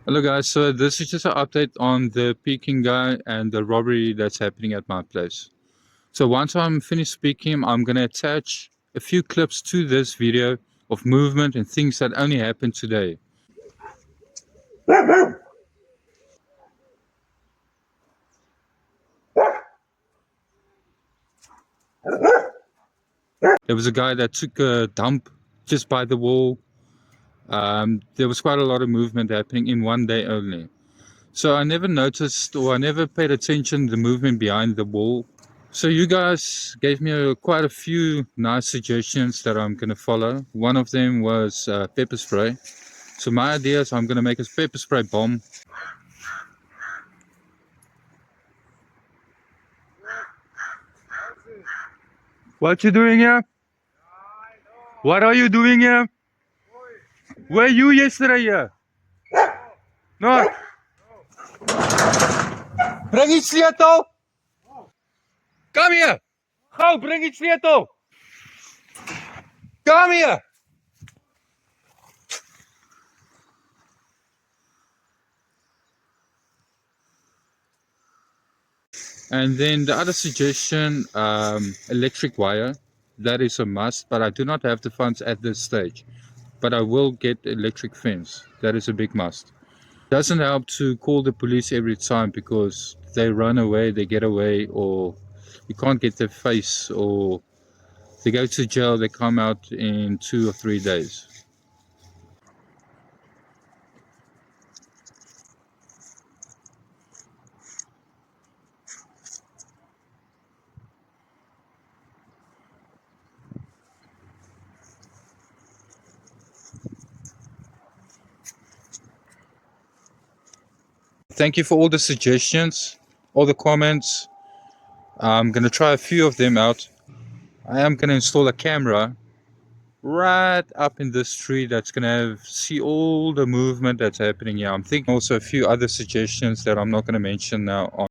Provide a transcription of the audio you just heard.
Hello guys, so this is just an update on the Peking guy and the robbery that's happening at my place. So once I'm finished speaking, I'm going to attach a few clips to this video of movement and things that only happened today. There was a guy that took a dump just by the wall. There was quite a lot of movement happening in one day only. So I never noticed, or I never paid attention to the movement behind the wall. So you guys gave me quite a few nice suggestions that I'm going to follow. One of them was pepper spray. So my idea is I'm going to make a pepper spray bomb. What you doing here? What are you doing here? Were you yesterday here? No. Bring die sleutel. Come here. Gou, bring die sleutel. Come here. And then the other suggestion, electric wire. That is a must, but I do not have the funds at this stage. But I will get electric fence. That is a big must. Doesn't help to call the police every time because they run away, they get away, or you can't get their face, or they go to jail, they come out in 2 or 3 days. Thank you for all the suggestions, all the comments. I'm going to try a few of them out. I am going to install a camera right up in this tree that's going to see all the movement that's happening here. I'm thinking also a few other suggestions that I'm not going to mention now on